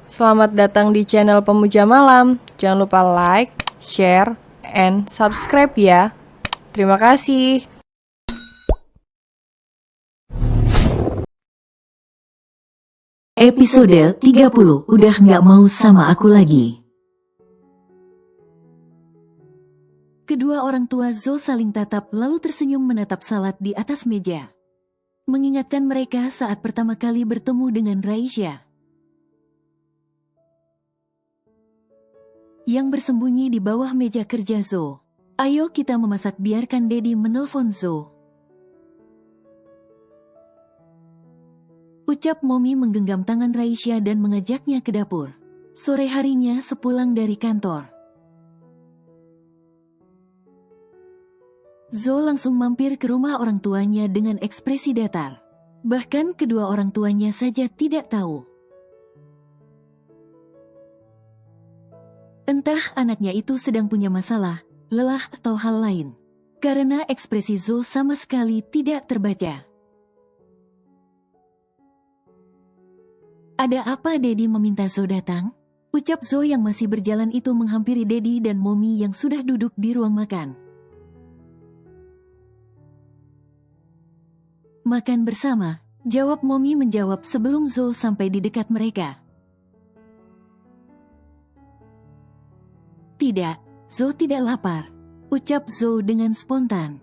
Selamat datang di channel Pemuja Malam. Jangan lupa like, share, and subscribe ya. Terima kasih. Episode 30, udah nggak mau sama aku lagi. Kedua orang tua Zo saling tatap lalu tersenyum menatap salad di atas meja. Mengingatkan mereka saat pertama kali bertemu dengan Raisya. Yang bersembunyi di bawah meja kerja Zo. Ayo kita memasak, biarkan Dedi menelpon Zo. Ucap Momi menggenggam tangan Raisya dan mengajaknya ke dapur. Sore harinya sepulang dari kantor, Zo langsung mampir ke rumah orang tuanya dengan ekspresi datar. Bahkan kedua orang tuanya saja tidak tahu. Entah anaknya itu sedang punya masalah, lelah atau hal lain. Karena ekspresi Zo sama sekali tidak terbaca. Ada apa Dedi meminta Zo datang? Ucap Zo yang masih berjalan itu menghampiri Dedi dan Momi yang sudah duduk di ruang makan. Makan bersama, jawab Momi menjawab sebelum Zo sampai di dekat mereka. Tidak, Zo tidak lapar, ucap Zo dengan spontan.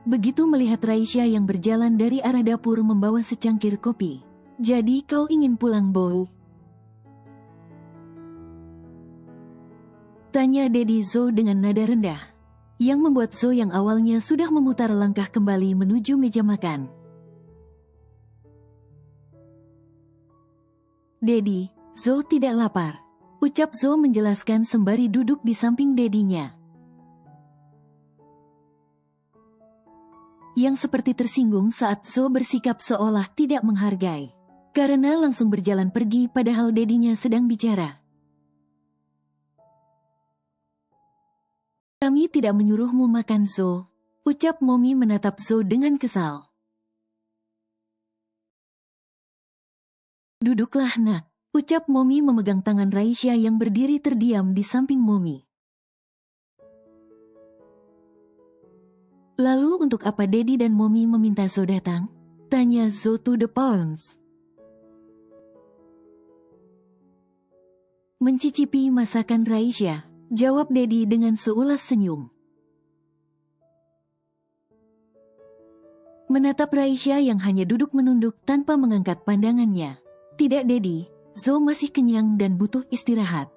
Begitu melihat Raisya yang berjalan dari arah dapur membawa secangkir kopi. Jadi kau ingin pulang, Bo? Tanya Dedi Zo dengan nada rendah. Yang membuat Zo yang awalnya sudah memutar langkah kembali menuju meja makan. Dedi, Zo tidak lapar, ucap Zo menjelaskan sembari duduk di samping Dedinya. Yang seperti tersinggung saat Zo bersikap seolah tidak menghargai. Karena langsung berjalan pergi padahal Dedinya sedang bicara. Kami tidak menyuruhmu makan Zo, ucap Momi menatap Zo dengan kesal. Duduklah nak, ucap Momi memegang tangan Raisya yang berdiri terdiam di samping Momi. Lalu untuk apa Dedi dan Momi meminta Zo datang? Tanya Zo to the point. Mencicipi masakan Raisya, jawab Dedi dengan seulas senyum. Menatap Raisya yang hanya duduk menunduk tanpa mengangkat pandangannya. Tidak Dedi, Zo masih kenyang dan butuh istirahat.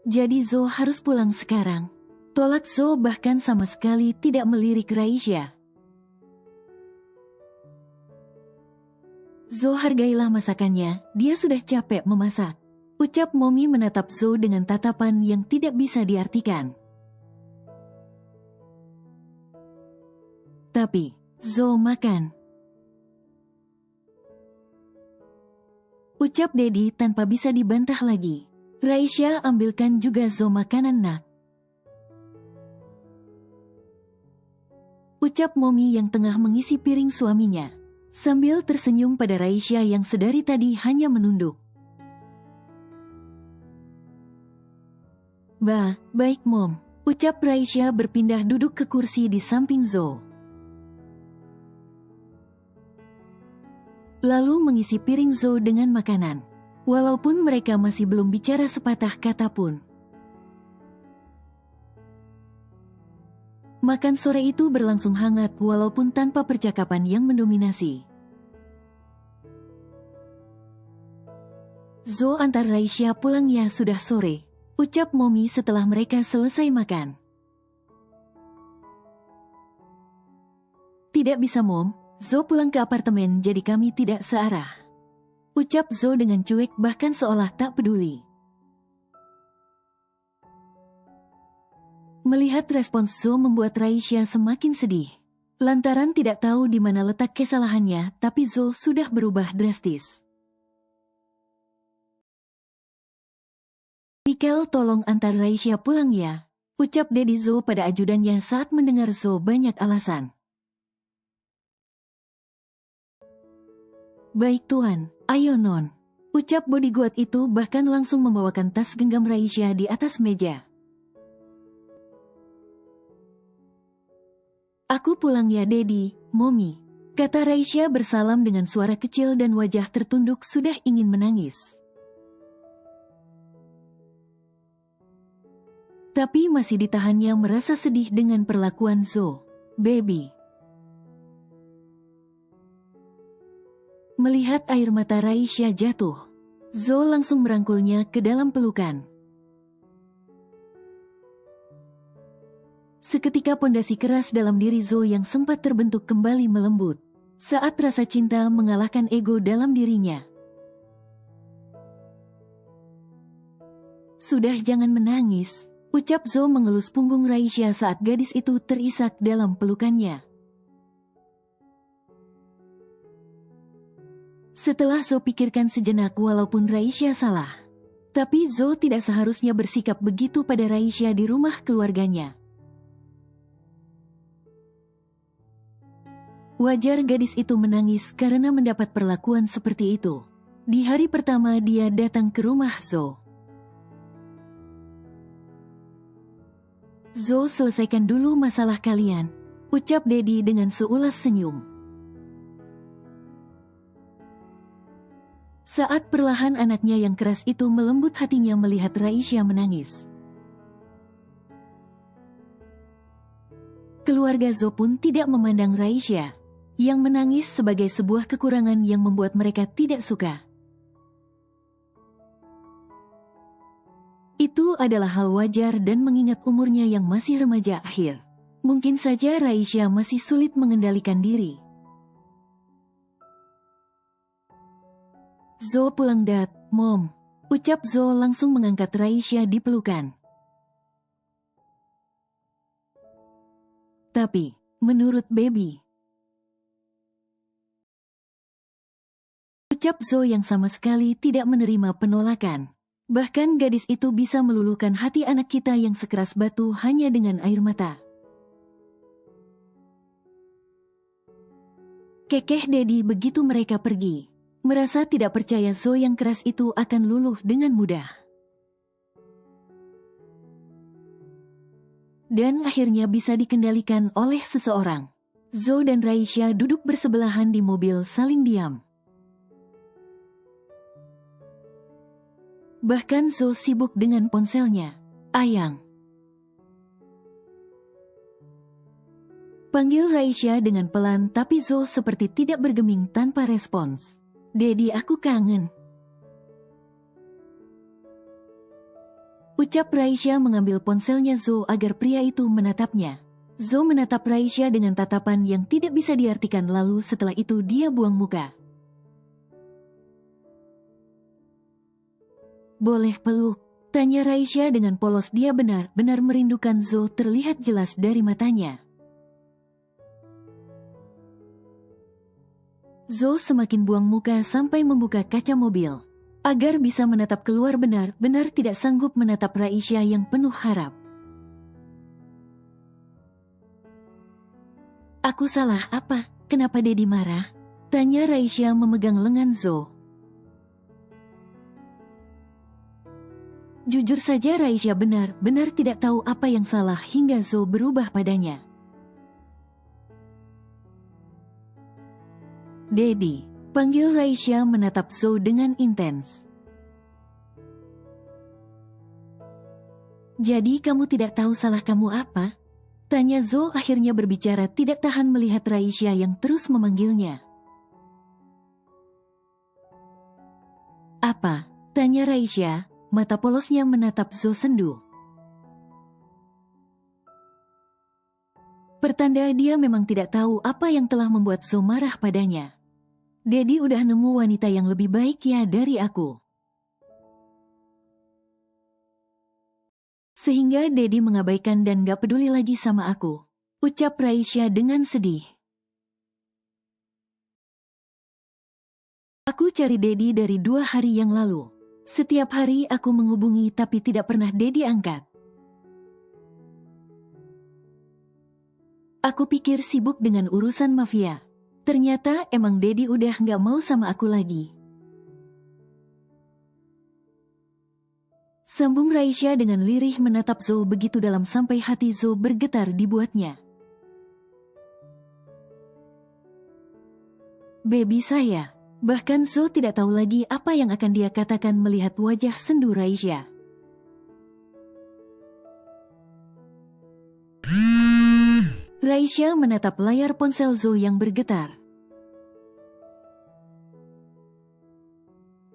Jadi Zo harus pulang sekarang. Tolak Zo bahkan sama sekali tidak melirik Raisya. Zo hargailah masakannya, dia sudah capek memasak. Ucap Momi menatap Zo dengan tatapan yang tidak bisa diartikan. Tapi, Zo makan. Ucap Dedi tanpa bisa dibantah lagi. Raisya, ambilkan juga Zo makanan nak. Ucap Momi yang tengah mengisi piring suaminya. Sambil tersenyum pada Raisya yang sedari tadi hanya menunduk. Bah, baik Mom, ucap Raisya berpindah duduk ke kursi di samping Zo. Lalu mengisi piring Zo dengan makanan. Walaupun mereka masih belum bicara sepatah kata pun. Makan sore itu berlangsung hangat walaupun tanpa percakapan yang mendominasi. Zo antar Raisya pulang ya, sudah sore, ucap Momi setelah mereka selesai makan. Tidak bisa Mom, Zo pulang ke apartemen jadi kami tidak searah. Ucap Zo dengan cuek bahkan seolah tak peduli. Melihat respons Zo membuat Raisya semakin sedih. Lantaran tidak tahu di mana letak kesalahannya, tapi Zo sudah berubah drastis. Mikel, tolong antar Raisya pulang ya, ucap Dedi Zo pada ajudannya saat mendengar Zo banyak alasan. Baik tuan, ayo non. Ucap bodyguard itu bahkan langsung membawakan tas genggam Raisya di atas meja. Aku pulang ya Dedi, Mommy. Kata Raisya bersalam dengan suara kecil dan wajah tertunduk sudah ingin menangis. Tapi masih ditahannya merasa sedih dengan perlakuan Zo. Baby. Melihat air mata Raisya jatuh, Zo langsung merangkulnya ke dalam pelukan. Seketika pondasi keras dalam diri Zo yang sempat terbentuk kembali melembut, saat rasa cinta mengalahkan ego dalam dirinya. Sudah jangan menangis, ucap Zo mengelus punggung Raisya saat gadis itu terisak dalam pelukannya. Setelah Zo pikirkan sejenak walaupun Raisya salah, tapi Zo tidak seharusnya bersikap begitu pada Raisya di rumah keluarganya. Wajar gadis itu menangis karena mendapat perlakuan seperti itu. Di hari pertama dia datang ke rumah Zo. Zo, selesaikan dulu masalah kalian, ucap Dedi dengan seulas senyum. Saat perlahan anaknya yang keras itu melembut hatinya melihat Raisya menangis. Keluarga Zo pun tidak memandang Raisya yang menangis sebagai sebuah kekurangan yang membuat mereka tidak suka. Itu adalah hal wajar dan mengingat umurnya yang masih remaja akhir. Mungkin saja Raisya masih sulit mengendalikan diri. Zo pulang Dad, Mom. Ucap Zo langsung mengangkat Raisya di pelukan. Tapi, menurut Baby, ucap Zo yang sama sekali tidak menerima penolakan. Bahkan gadis itu bisa meluluhkan hati anak kita yang sekeras batu hanya dengan air mata. Kekeh Dedi begitu mereka pergi. Merasa tidak percaya Zo yang keras itu akan luluh dengan mudah. Dan akhirnya bisa dikendalikan oleh seseorang. Zo dan Raisya duduk bersebelahan di mobil saling diam. Bahkan Zo sibuk dengan ponselnya. Ayang. Panggil Raisya dengan pelan tapi Zo seperti tidak bergeming tanpa respons. Dedi, aku kangen. Ucap Raisya mengambil ponselnya Zo agar pria itu menatapnya. Zo menatap Raisya dengan tatapan yang tidak bisa diartikan lalu setelah itu dia buang muka. Boleh peluk? Tanya Raisya dengan polos. Dia benar-benar merindukan Zo terlihat jelas dari matanya. Zo semakin buang muka sampai membuka kaca mobil, agar bisa menatap keluar. Benar-benar tidak sanggup menatap Raisya yang penuh harap. Aku salah apa? Kenapa Dedi marah? Tanya Raisya memegang lengan Zo. Jujur saja Raisya benar-benar tidak tahu apa yang salah hingga Zo berubah padanya. Dedi, panggil Raisya menatap Zo dengan intens. Jadi kamu tidak tahu salah kamu apa? Tanya Zo akhirnya berbicara tidak tahan melihat Raisya yang terus memanggilnya. Apa? Tanya Raisya, mata polosnya menatap Zo sendu. Pertanda dia memang tidak tahu apa yang telah membuat Zo marah padanya. Dedi udah nemu wanita yang lebih baik ya dari aku. Sehingga Dedi mengabaikan dan gak peduli lagi sama aku. Ucap Raisya dengan sedih. Aku cari Dedi dari 2 hari yang lalu. Setiap hari aku menghubungi tapi tidak pernah Dedi angkat. Aku pikir sibuk dengan urusan mafia. Ternyata emang Dedi udah nggak mau sama aku lagi. Sambung Raisya dengan lirih menatap Zo begitu dalam sampai hati Zo bergetar dibuatnya. Baby saya. Bahkan Zo tidak tahu lagi apa yang akan dia katakan melihat wajah sendu Raisya. Raisya menatap layar ponsel Zo yang bergetar.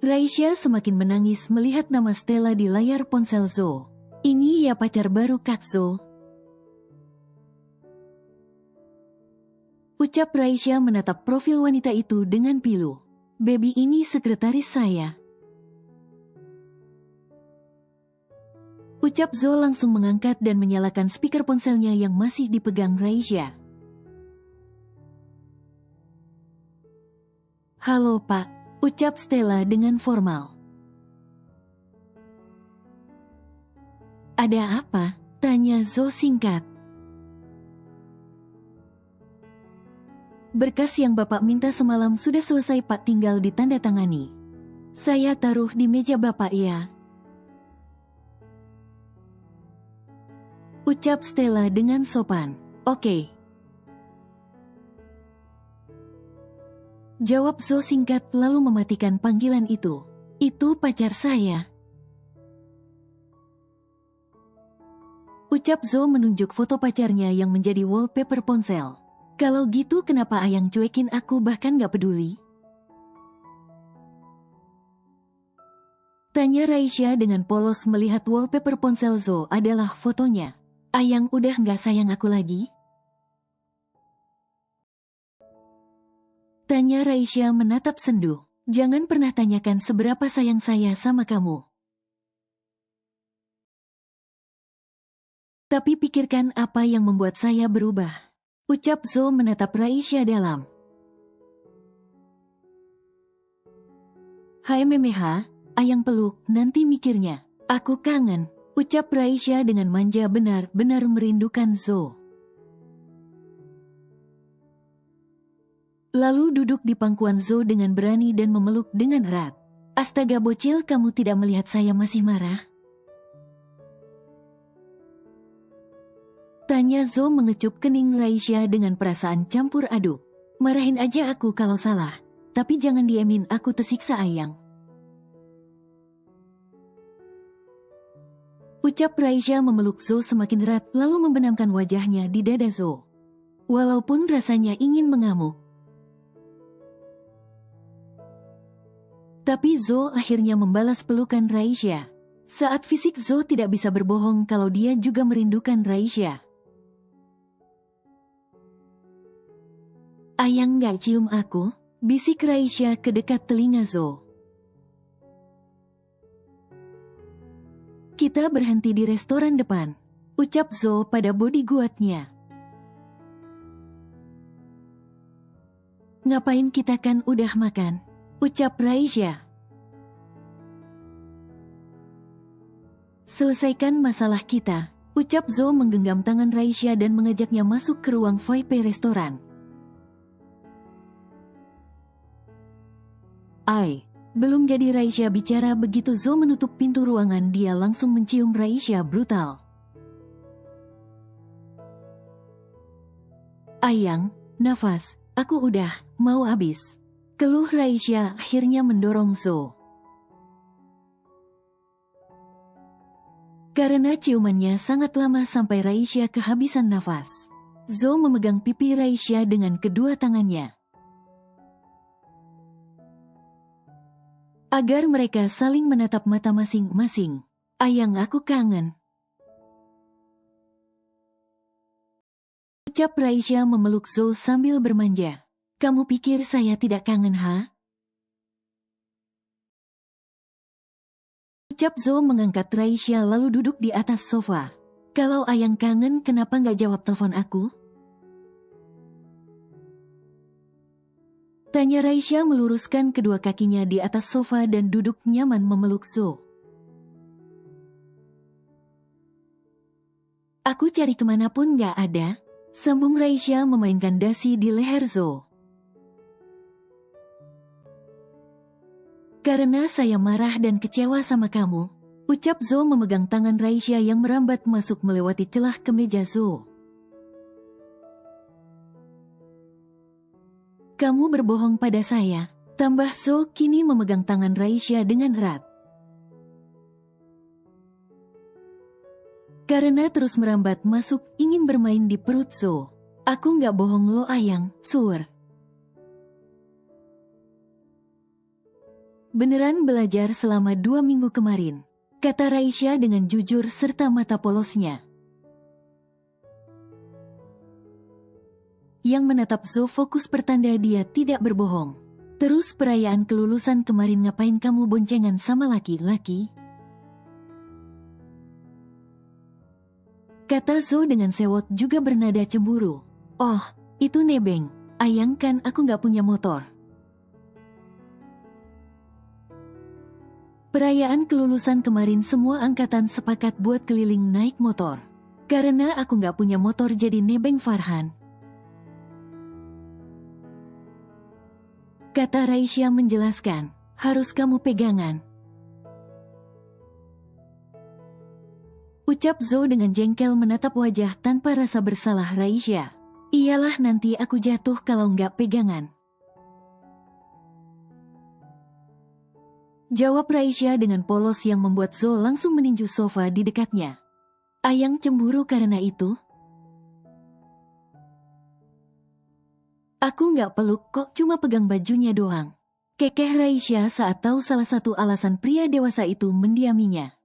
Raisya semakin menangis melihat nama Stella di layar ponsel Zo. Ini ya pacar baru Kak Zo. Ucap Raisya menatap profil wanita itu dengan pilu. Baby ini sekretaris saya. Ucap Zo langsung mengangkat dan menyalakan speaker ponselnya yang masih dipegang Raisya. Halo Pak. Ucap Stella dengan formal. Ada apa? Tanya Zo singkat. Berkas yang Bapak minta semalam sudah selesai Pak, tinggal ditandatangani. Saya taruh di meja Bapak ya. Ucap Stella dengan sopan. Oke. Jawab Zo singkat lalu mematikan panggilan itu. Itu pacar saya. Ucap Zo menunjuk foto pacarnya yang menjadi wallpaper ponsel. Kalau gitu kenapa Ayang cuekin aku bahkan gak peduli? Tanya Raisya dengan polos melihat wallpaper ponsel Zo adalah fotonya. Ayang udah gak sayang aku lagi? Tanya Raisya menatap sendu. Jangan pernah tanyakan seberapa sayang saya sama kamu. Tapi pikirkan apa yang membuat saya berubah. Ucap Zo menatap Raisya dalam. HMMH, Ayang peluk, nanti mikirnya. Aku kangen. Ucap Raisya dengan manja, benar-benar merindukan Zo. Lalu duduk di pangkuan Zo dengan berani dan memeluk dengan erat. Astaga bocil, kamu tidak melihat saya masih marah? Tanya Zo mengecup kening Raisya dengan perasaan campur aduk. Marahin aja aku kalau salah, tapi jangan diemin aku tersiksa Ayang. Ucap Raisya memeluk Zo semakin erat lalu membenamkan wajahnya di dada Zo. Walaupun rasanya ingin mengamuk. Tapi Zo akhirnya membalas pelukan Raisya. Saat fisik Zo tidak bisa berbohong kalau dia juga merindukan Raisya. Ayang gak cium aku? Bisik Raisya ke dekat telinga Zo. Kita berhenti di restoran depan. Ucap Zo pada bodyguardnya. Ngapain, kita kan udah makan? Ucap Raisya. Selesaikan masalah kita. Ucap Zo menggenggam tangan Raisya dan mengajaknya masuk ke ruang VIP restoran. Belum jadi Raisya bicara begitu Zo menutup pintu ruangan, dia langsung mencium Raisya brutal. Ayang, nafas, aku udah mau habis. Keluh Raisya akhirnya mendorong Zo. Karena ciumannya sangat lama sampai Raisya kehabisan nafas. Zo memegang pipi Raisya dengan kedua tangannya. Agar mereka saling menatap mata masing-masing. Ayang, aku kangen. Ucap Raisya memeluk Zo sambil bermanja. Kamu pikir saya tidak kangen, ha? Ucap Zo mengangkat Raisya lalu duduk di atas sofa. Kalau Ayang kangen, kenapa nggak jawab telepon aku? Tanya Raisya meluruskan kedua kakinya di atas sofa dan duduk nyaman memeluk Zo. Aku cari kemanapun nggak ada. Sambung Raisya memainkan dasi di leher Zo. Karena saya marah dan kecewa sama kamu, ucap Zo memegang tangan Raisya yang merambat masuk melewati celah kemeja Zo. Kamu berbohong pada saya, tambah Zo kini memegang tangan Raisya dengan erat. Karena terus merambat masuk ingin bermain di perut Zo. Aku nggak bohong lo Ayang, Sur. Beneran belajar selama 2 minggu kemarin, kata Raisya dengan jujur serta mata polosnya. Yang menatap Zo fokus pertanda dia tidak berbohong. Terus perayaan kelulusan kemarin ngapain kamu boncengan sama laki-laki? Kata Zo dengan sewot juga bernada cemburu. Oh, itu nebeng. Ayang kan aku nggak punya motor. Perayaan kelulusan kemarin semua angkatan sepakat buat keliling naik motor. Karena aku nggak punya motor jadi nebeng Farhan. Kata Raisya menjelaskan, harus kamu pegangan. Ucap Zo dengan jengkel menatap wajah tanpa rasa bersalah Raisya. Iyalah nanti aku jatuh kalau nggak pegangan. Jawab Raisya dengan polos yang membuat Zo langsung meninju sofa di dekatnya. Ayang cemburu karena itu? Aku nggak peluk kok, cuma pegang bajunya doang. Kekeh Raisya saat tahu salah satu alasan pria dewasa itu mendiaminya.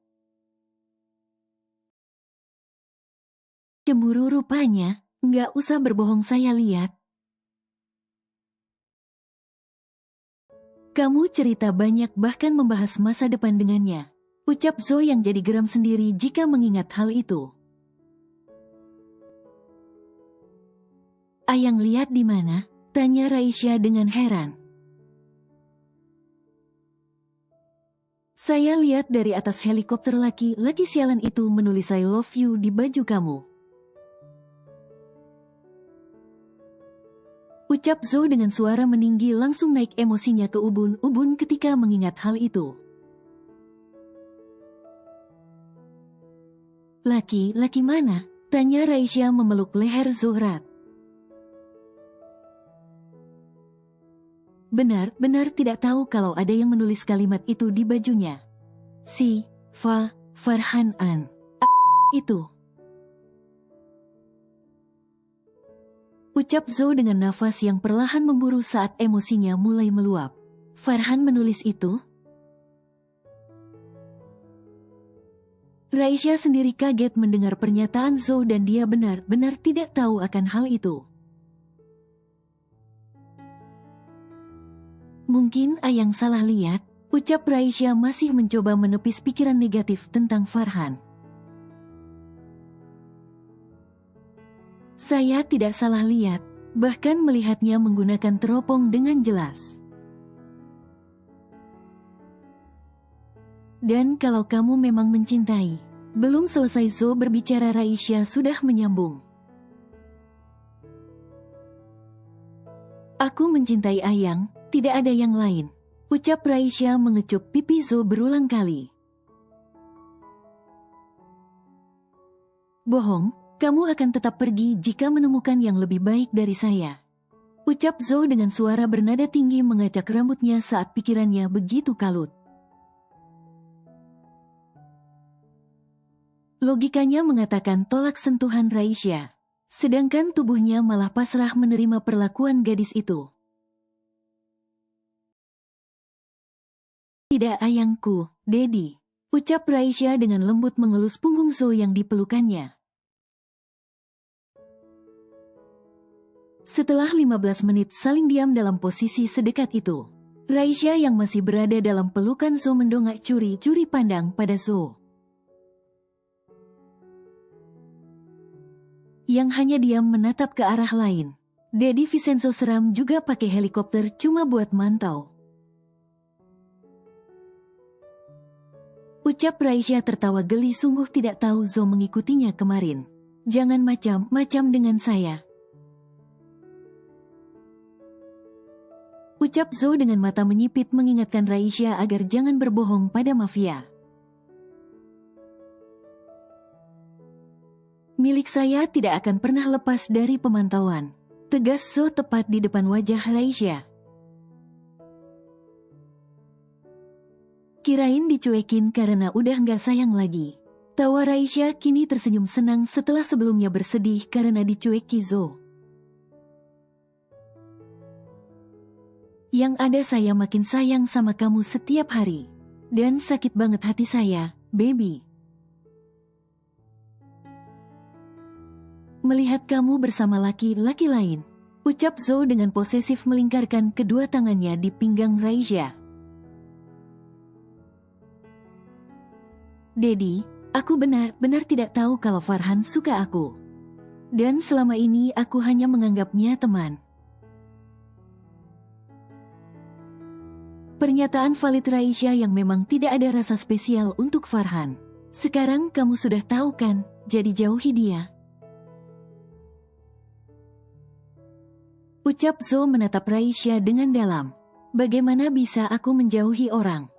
Cemburu rupanya. Nggak usah berbohong, saya lihat. Kamu cerita banyak bahkan membahas masa depan dengannya. Ucap Zo yang jadi geram sendiri jika mengingat hal itu. Ayang lihat di mana? Tanya Raisya dengan heran. Saya lihat dari atas helikopter laki-laki sialan itu menulis I love you di baju kamu. Ucap Zo dengan suara meninggi langsung naik emosinya ke ubun-ubun ketika mengingat hal itu. Laki-laki mana? Tanya Raisya memeluk leher Zohrat. Benar-benar tidak tahu kalau ada yang menulis kalimat itu di bajunya. Si, Farhan An. Itu. Ucap Zo dengan nafas yang perlahan memburu saat emosinya mulai meluap. Farhan menulis itu? Raisya sendiri kaget mendengar pernyataan Zo dan dia benar-benar tidak tahu akan hal itu. Mungkin Ayang salah lihat, ucap Raisya masih mencoba menepis pikiran negatif tentang Farhan. Saya tidak salah lihat, bahkan melihatnya menggunakan teropong dengan jelas. Dan kalau kamu memang mencintai, belum selesai Zo berbicara Raisya sudah menyambung. Aku mencintai Ayang, tidak ada yang lain. Ucap Raisya mengecup pipi Zo berulang kali. Bohong. Kamu akan tetap pergi jika menemukan yang lebih baik dari saya. Ucap Zo dengan suara bernada tinggi mengacak rambutnya saat pikirannya begitu kalut. Logikanya mengatakan tolak sentuhan Raisya. Sedangkan tubuhnya malah pasrah menerima perlakuan gadis itu. Tidak ayangku, Dedi. Ucap Raisya dengan lembut mengelus punggung Zo yang dipelukannya. Setelah 15 menit saling diam dalam posisi sedekat itu, Raisya yang masih berada dalam pelukan Zo mendongak curi-curi pandang pada Zo. Yang hanya diam menatap ke arah lain. Dedi Vincenzo seram juga pakai helikopter cuma buat mantau. Ucap Raisya tertawa geli sungguh tidak tahu Zo mengikutinya kemarin. Jangan macam-macam dengan saya. Ucap Zo dengan mata menyipit mengingatkan Raisya agar jangan berbohong pada mafia. Milik saya tidak akan pernah lepas dari pemantauan. Tegas Zo tepat di depan wajah Raisya. Kirain dicuekin karena udah nggak sayang lagi. Tawa Raisya kini tersenyum senang setelah sebelumnya bersedih karena dicueki Zo. Yang ada saya makin sayang sama kamu setiap hari. Dan sakit banget hati saya, baby. Melihat kamu bersama laki-laki lain. Ucap Zo dengan posesif melingkarkan kedua tangannya di pinggang Raisya. Dedi, aku benar-benar tidak tahu kalau Farhan suka aku. Dan selama ini aku hanya menganggapnya teman. Pernyataan valid Raisya yang memang tidak ada rasa spesial untuk Farhan. Sekarang kamu sudah tahu kan, jadi jauhi dia. Ucap Zo menatap Raisya dengan dalam. Bagaimana bisa aku menjauhi orang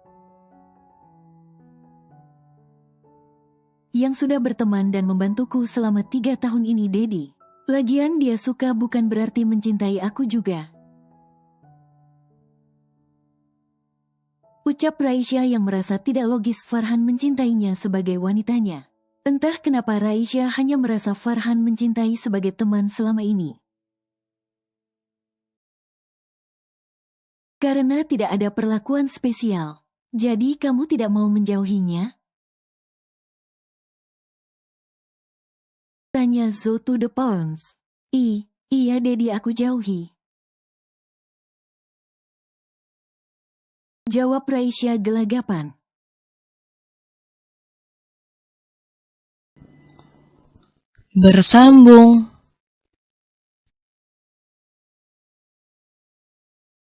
yang sudah berteman dan membantuku selama 3 tahun ini, Dedi? Lagian dia suka bukan berarti mencintai aku juga. Ucap Raisya yang merasa tidak logis Farhan mencintainya sebagai wanitanya. Entah kenapa Raisya hanya merasa Farhan mencintai sebagai teman selama ini. Karena tidak ada perlakuan spesial. Jadi kamu tidak mau menjauhinya? Tanya Zo to the pounds. Iya Dedi, aku jauhi. Jawab Raisya gelagapan. Bersambung.